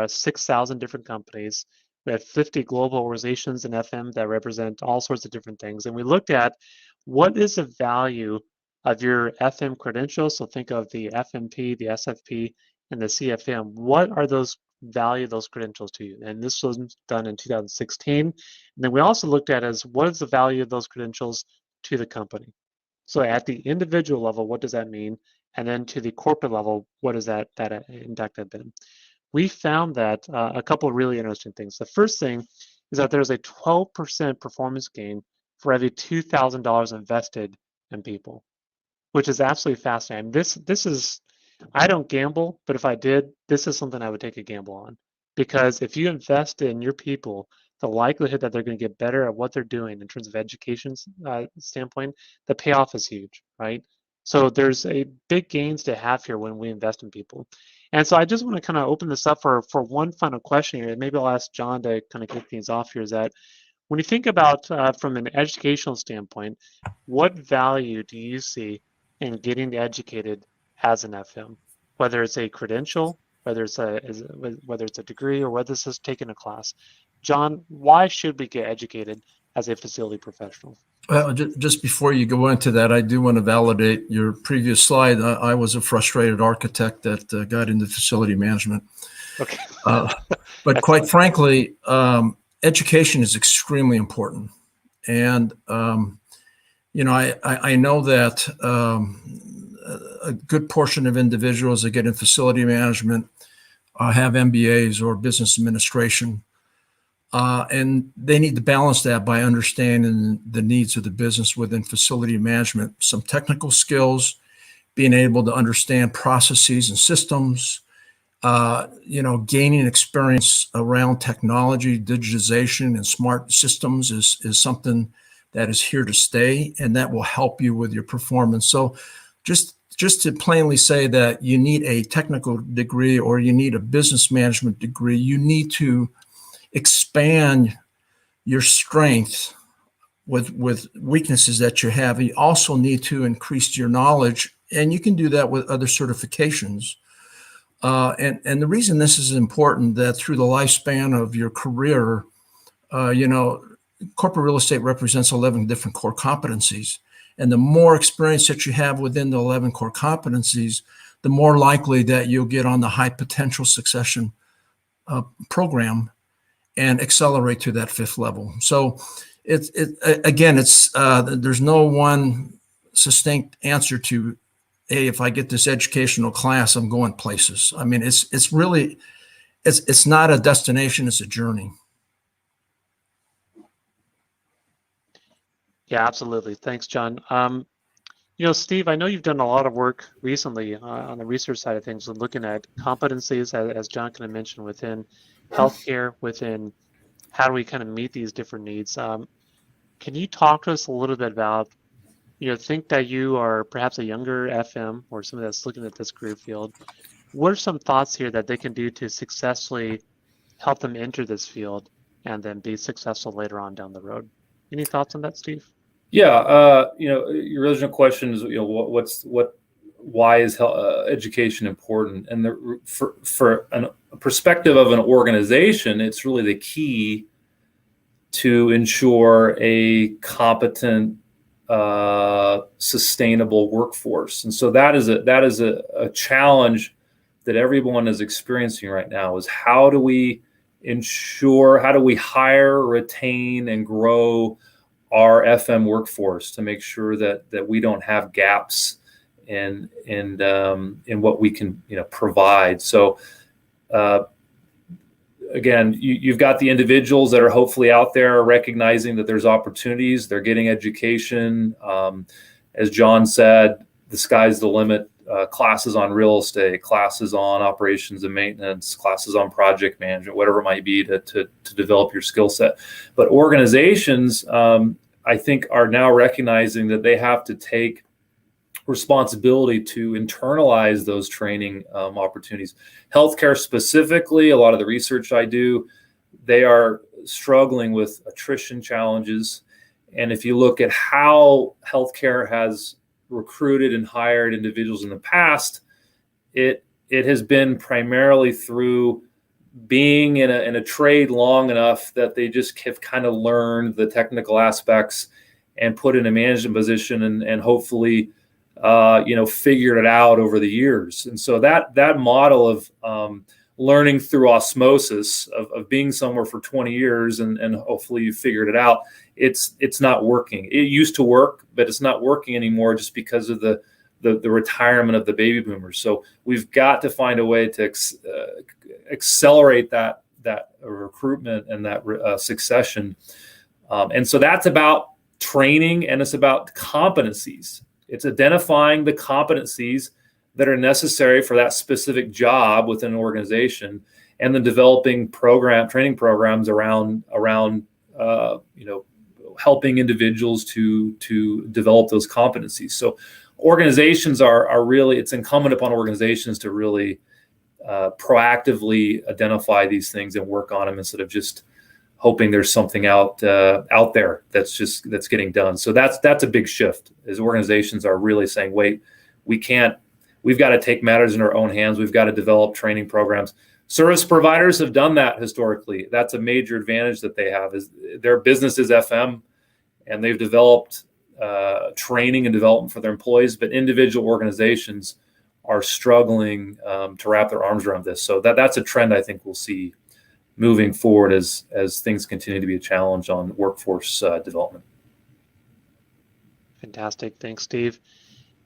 6,000 different companies. We had 50 global organizations in FM that represent all sorts of different things. And we looked at what is the value of your FM credentials. So think of the FMP, the SFP, and the CFM. What are those value those credentials to you? And this was done in 2016. And then we also looked at as what is the value of those credentials to the company? So at the individual level, what does that mean? And then to the corporate level, what does that impact have been? We found that a couple of really interesting things. The first thing is that there's a 12% performance gain for every $2,000 invested in people, which is absolutely fascinating. This is, I don't gamble, but if I did, this is something I would take a gamble on. Because if you invest in your people, the likelihood that they're going to get better at what they're doing in terms of education standpoint, the payoff is huge, right? So there's a big gains to have here when we invest in people. And so I just want to kind of open this up for one final question here. And maybe I'll ask John to kind of kick things off here, is that when you think about from an educational standpoint, what value do you see in getting educated as an FM, whether it's a credential, whether it's a degree, or whether it's just taking a class? John, why should we get educated as a facility professional? Well, just before you go into that, I do want to validate your previous slide. I was a frustrated architect that got into facility management. Okay. But quite frankly, education is extremely important. And, I know that a good portion of individuals that get in facility management have MBAs or business administration. And they need to balance that by understanding the needs of the business within facility management, some technical skills, being able to understand processes and systems, gaining experience around technology, digitization, and smart systems is something that is here to stay, and that will help you with your performance. So just to plainly say that you need a technical degree or you need a business management degree, you need to expand your strength with weaknesses that you have. You also need to increase your knowledge, and you can do that with other certifications. And the reason this is important, that through the lifespan of your career, corporate real estate represents 11 different core competencies. And the more experience that you have within the 11 core competencies, the more likely that you'll get on the high potential succession program and accelerate to that 5th level. So there's no one succinct answer to, hey, if I get this educational class, I'm going places. I mean, it's really not a destination, it's a journey. Yeah, absolutely. Thanks, John. Steve, I know you've done a lot of work recently on the research side of things, looking at competencies, as John kind of mentioned, within healthcare, within how do we kind of meet these different needs. Can you talk to us a little bit about, think that you are perhaps a younger FM or somebody that's looking at this career field. What are some thoughts here that they can do to successfully help them enter this field and then be successful later on down the road. Any thoughts on that, Steve? Yeah, your original question is, why is education important? And for a perspective of an organization, it's really the key to ensure a competent, sustainable workforce. And so that is a challenge that everyone is experiencing right now, is how do we hire, retain, and grow our FM workforce to make sure that we don't have gaps in what we can provide. So again, you've got the individuals that are hopefully out there recognizing that there's opportunities. They're getting education. As John said, the sky's the limit. Classes on real estate, classes on operations and maintenance, classes on project management, whatever it might be to develop your skill set. But organizations, I think, are now recognizing that they have to take responsibility to internalize those training opportunities. Healthcare specifically, a lot of the research I do, they are struggling with attrition challenges. And if you look at how healthcare has recruited and hired individuals in the past, it has been primarily through being in a trade long enough that they just have kind of learned the technical aspects and put in a management position and hopefully figured it out over the years. And so that model of learning through osmosis, of being somewhere for 20 years and hopefully you figured it out, it's not working. It used to work, but it's not working anymore just because of the retirement of the baby boomers. So we've got to find a way to accelerate that recruitment and that succession. And so that's about training, and it's about competencies. It's identifying the competencies that are necessary for that specific job within an organization, and then developing training programs around helping individuals to develop those competencies. So organizations are really, it's incumbent upon organizations to really proactively identify these things and work on them instead of just hoping there's something out there that's getting done. So that's a big shift, is organizations are really saying, wait, we've got to take matters in our own hands. We've got to develop training programs. Service providers have done that historically. That's a major advantage that they have, is their business is FM, and they've developed training and development for their employees, but individual organizations are struggling to wrap their arms around this. So that's a trend I think we'll see moving forward as things continue to be a challenge on workforce development. Fantastic. Thanks, Steve.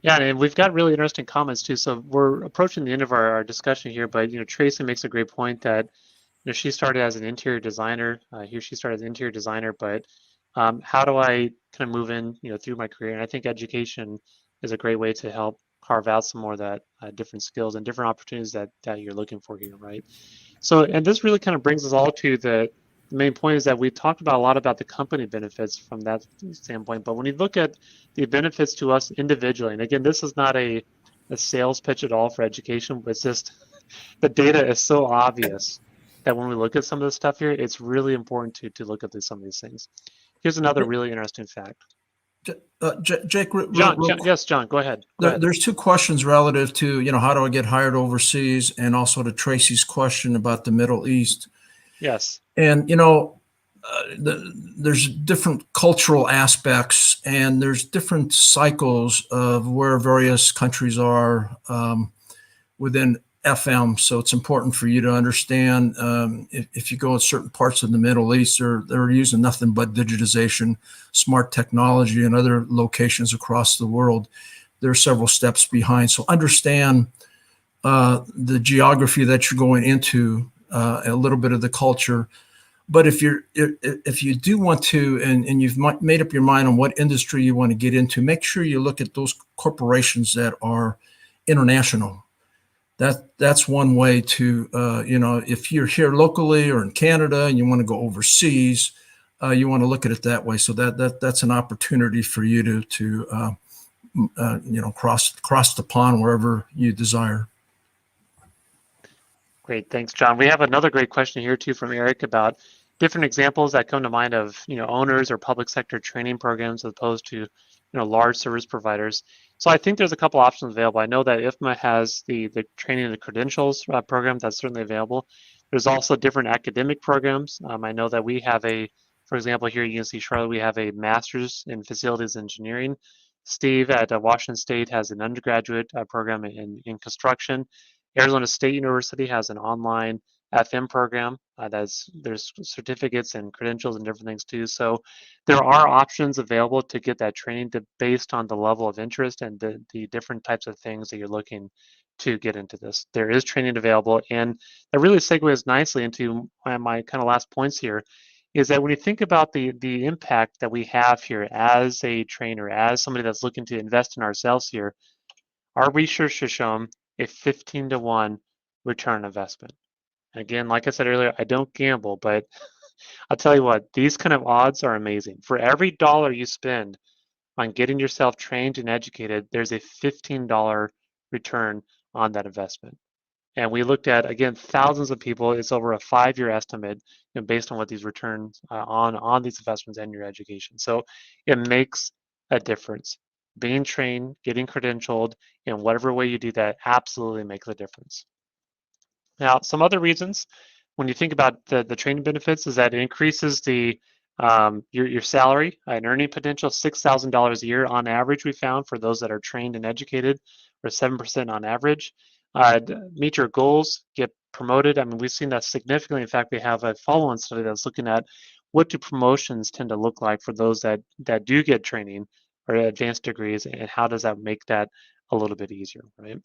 Yeah, and we've got really interesting comments too. So we're approaching the end of our discussion here, but Tracy makes a great point that she started as an interior designer. She started as an interior designer, but how do I kind of move in through my career? And I think education is a great way to help carve out some more of that different skills and different opportunities that you're looking for here, right? So, and this really kind of brings us all to the main point, is that we talked about a lot about the company benefits from that standpoint, but when you look at the benefits to us individually, and again, this is not a sales pitch at all for education, but it's just the data is so obvious that when we look at some of this stuff here, it's really important to look at some of these things. Here's another really interesting fact. Jake, yes, John, go ahead. There's two questions relative to, how do I get hired overseas, and also to Tracy's question about the Middle East. Yes. And, there's different cultural aspects, and there's different cycles of where various countries are within FM. So it's important for you to understand if you go in certain parts of the Middle East, they're using nothing but digitization, smart technology, and other locations across the world. There are several steps behind. So understand the geography that you're going into, a little bit of the culture. But if you do want to, and you've made up your mind on what industry you want to get into, make sure you look at those corporations that are international. That's one way to, if you're here locally or in Canada and you want to go overseas, you want to look at it that way. So that's an opportunity for you to cross the pond wherever you desire. Great, thanks, John. We have another great question here too from Eric about, different examples that come to mind of, owners or public sector training programs as opposed to, large service providers. So I think there's a couple options available. I know that IFMA has the training and credentials program that's certainly available. There's also different academic programs. I know that we have for example, here at UNC Charlotte, we have a master's in facilities engineering. Steve at Washington State has an undergraduate program in construction. Arizona State University has an online FM program. There's certificates and credentials and different things too. So there are options available to get that training based on the level of interest and the different types of things that you're looking to get into this. There is training available, and that really segues nicely into my kind of last points here, is that when you think about the impact that we have here as a trainer, as somebody that's looking to invest in ourselves here, our research has shown a 15-to-1 return on investment. Again, like I said earlier, I don't gamble, but I'll tell you what, these kind of odds are amazing. For every dollar you spend on getting yourself trained and educated, there's a $15 return on that investment. And we looked at, again, thousands of people. It's over a 5-year estimate, based on what these returns on these investments and your education. So it makes a difference. Being trained, getting credentialed, in whatever way you do that, absolutely makes a difference. Now, some other reasons when you think about the training benefits is that it increases your salary and earning potential. $6,000 a year on average we found for those that are trained and educated, or 7% on average. Meet your goals, get promoted. I mean, we've seen that significantly. In fact, we have a follow-on study that's looking at what do promotions tend to look like for those that do get training or advanced degrees, and how does that make that a little bit easier, right?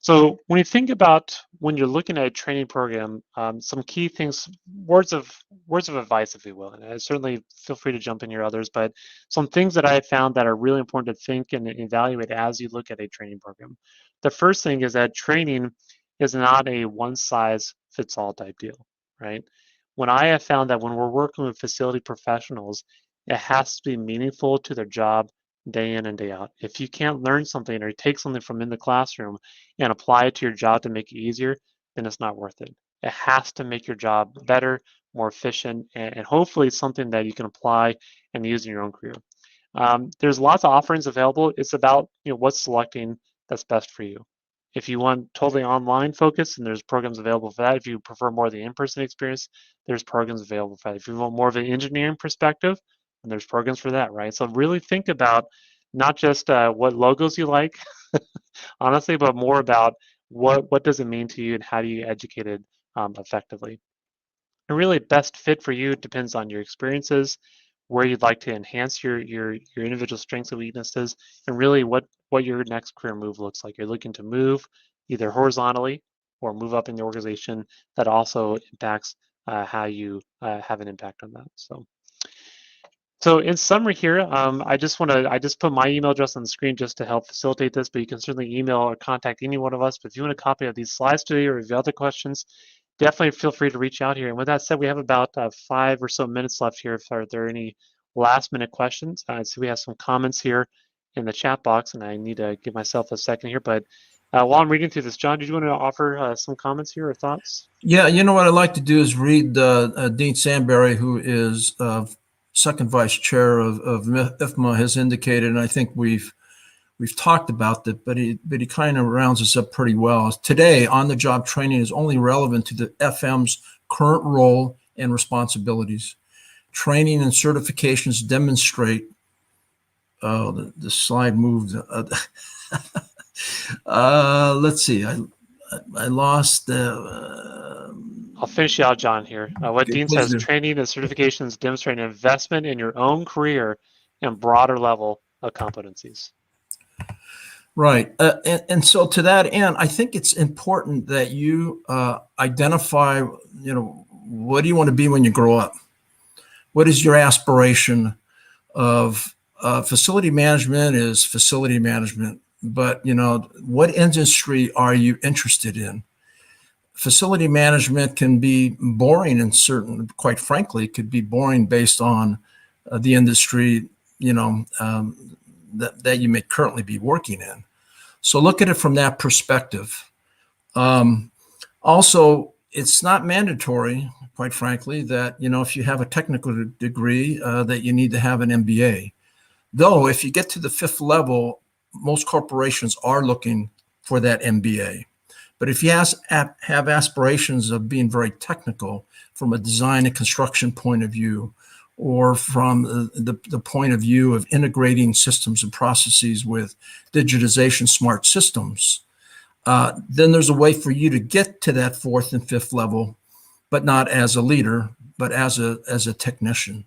So when you think about when you're looking at a training program, some key things, words of advice, if you will, and I certainly feel free to jump in here others, but some things that I have found that are really important to think and evaluate as you look at a training program. The first thing is that training is not a one-size-fits-all type deal, right? When I have found that when we're working with facility professionals, it has to be meaningful to their job day in and day out. If you can't learn something or take something from in the classroom and apply it to your job to make it easier, then it's not worth it. It has to make your job better, more efficient, and hopefully something that you can apply and use in your own career. There's lots of offerings available. It's about what's selecting that's best for you. If you want totally online focus, and there's programs available for that. If you prefer more of the in-person experience, there's programs available for that. If you want more of an engineering perspective, and there's programs for that, right? So really think about not just what logos you like, honestly, but more about what does it mean to you and how do you get educated effectively. And really, best fit for you depends on your experiences, where you'd like to enhance your individual strengths and weaknesses, and really what your next career move looks like. You're looking to move either horizontally or move up in the organization. That also impacts how you have an impact on that. So in summary here, I just put my email address on the screen just to help facilitate this, but you can certainly email or contact any one of us. But if you want a copy of these slides today or if you have other questions, definitely feel free to reach out here. And with that said, we have about 5 or so minutes left here. If there are any last minute questions, I see we have some comments here in the chat box, and I need to give myself a second here. But while I'm reading through this, John, did you want to offer some comments here or thoughts? Yeah, what I'd like to do is read Dean Sandberry, who is second vice chair of IFMA, has indicated, and I think we've talked about that, but he kind of rounds us up pretty well. Today, on-the-job training is only relevant to the FM's current role and responsibilities. Training and certifications demonstrate. Oh, the slide moved. Let's see. I lost. I'll finish you out, John, here. What Dean says, training and certifications demonstrate an investment in your own career and broader level of competencies. Right. And so to that end, I think it's important that you identify, what do you want to be when you grow up? What is your aspiration of facility management is facility management, but, what industry are you interested in? Facility management can be boring and quite frankly, could be boring based on the industry, that you may currently be working in. So look at it from that perspective. Also, it's not mandatory, quite frankly, that, if you have a technical degree, that you need to have an MBA. Though, if you get to the 5th level, most corporations are looking for that MBA. But if you have aspirations of being very technical from a design and construction point of view, or from the point of view of integrating systems and processes with digitization smart systems, then there's a way for you to get to that 4th and 5th level, but not as a leader, but as a technician.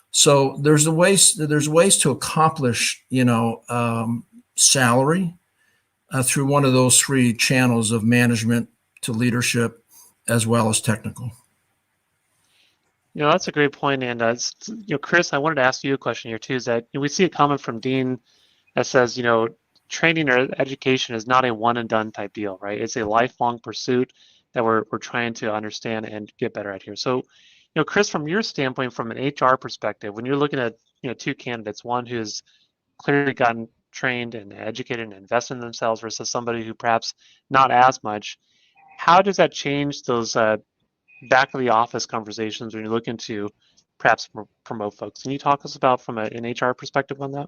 So there's ways to accomplish, salary through one of those 3 channels of management to leadership, as well as technical. That's a great point. And Chris, I wanted to ask you a question here too. Is that we see a comment from Dean that says, training or education is not a one and done type deal, right? It's a lifelong pursuit that we're trying to understand and get better at here. So, Chris, from your standpoint, from an HR perspective, when you're looking at 2 candidates, one who's clearly gotten trained and educated and invested in themselves versus somebody who perhaps not as much, how does that change those back of the office conversations when you're looking to perhaps promote folks? Can you talk us about from an HR perspective on that?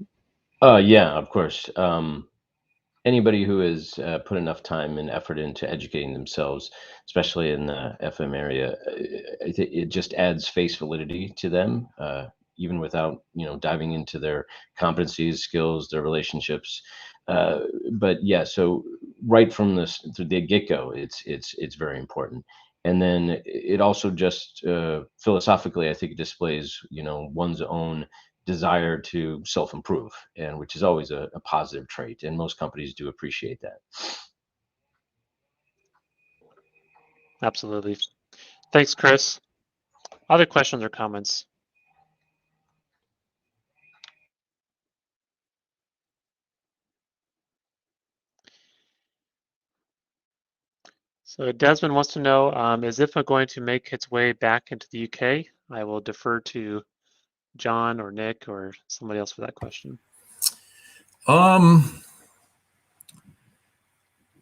Yeah, of course. Anybody who has put enough time and effort into educating themselves, especially in the FM area, it just adds face validity to them, even without diving into their competencies, skills, their relationships. But yeah, so right from the get-go, it's very important. And then it also just philosophically, I think it displays one's own desire to self-improve, and which is always a positive trait, and most companies do appreciate that. Absolutely. Thanks, Chris. Other questions or comments? So Desmond wants to know, is IFMA going to make its way back into the UK? I will defer to John or Nick or somebody else for that question. I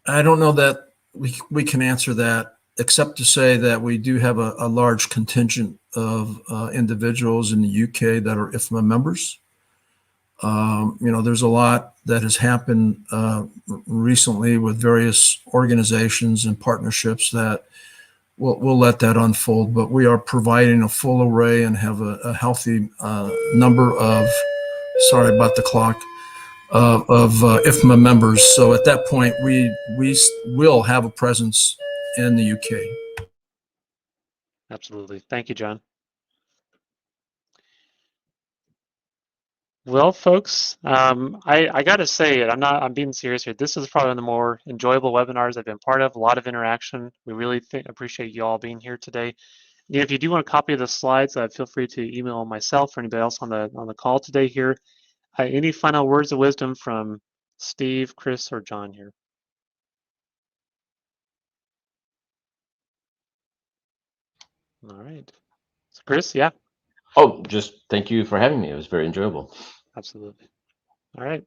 don't know that we can answer that, except to say that we do have a large contingent of individuals in the UK that are IFMA members. There's a lot that has happened recently with various organizations and partnerships that we'll let that unfold, but we are providing a full array and have a healthy number of, sorry about the clock, of IFMA members. So at that point, we will have a presence in the UK. Absolutely. Thank you, John. Well, folks, I got to say it. I'm being serious here. This is probably one of the more enjoyable webinars I've been part of. A lot of interaction. We really appreciate you all being here today. And if you do want a copy of the slides, feel free to email myself or anybody else on the call today here. Any final words of wisdom from Steve, Chris, or John here? All right. So Chris, yeah. Oh, just thank you for having me. It was very enjoyable. Absolutely. All right.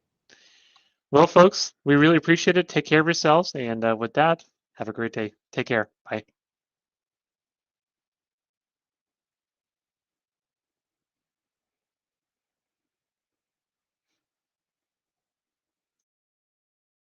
Well, folks, we really appreciate it. Take care of yourselves. And with that, have a great day. Take care. Bye.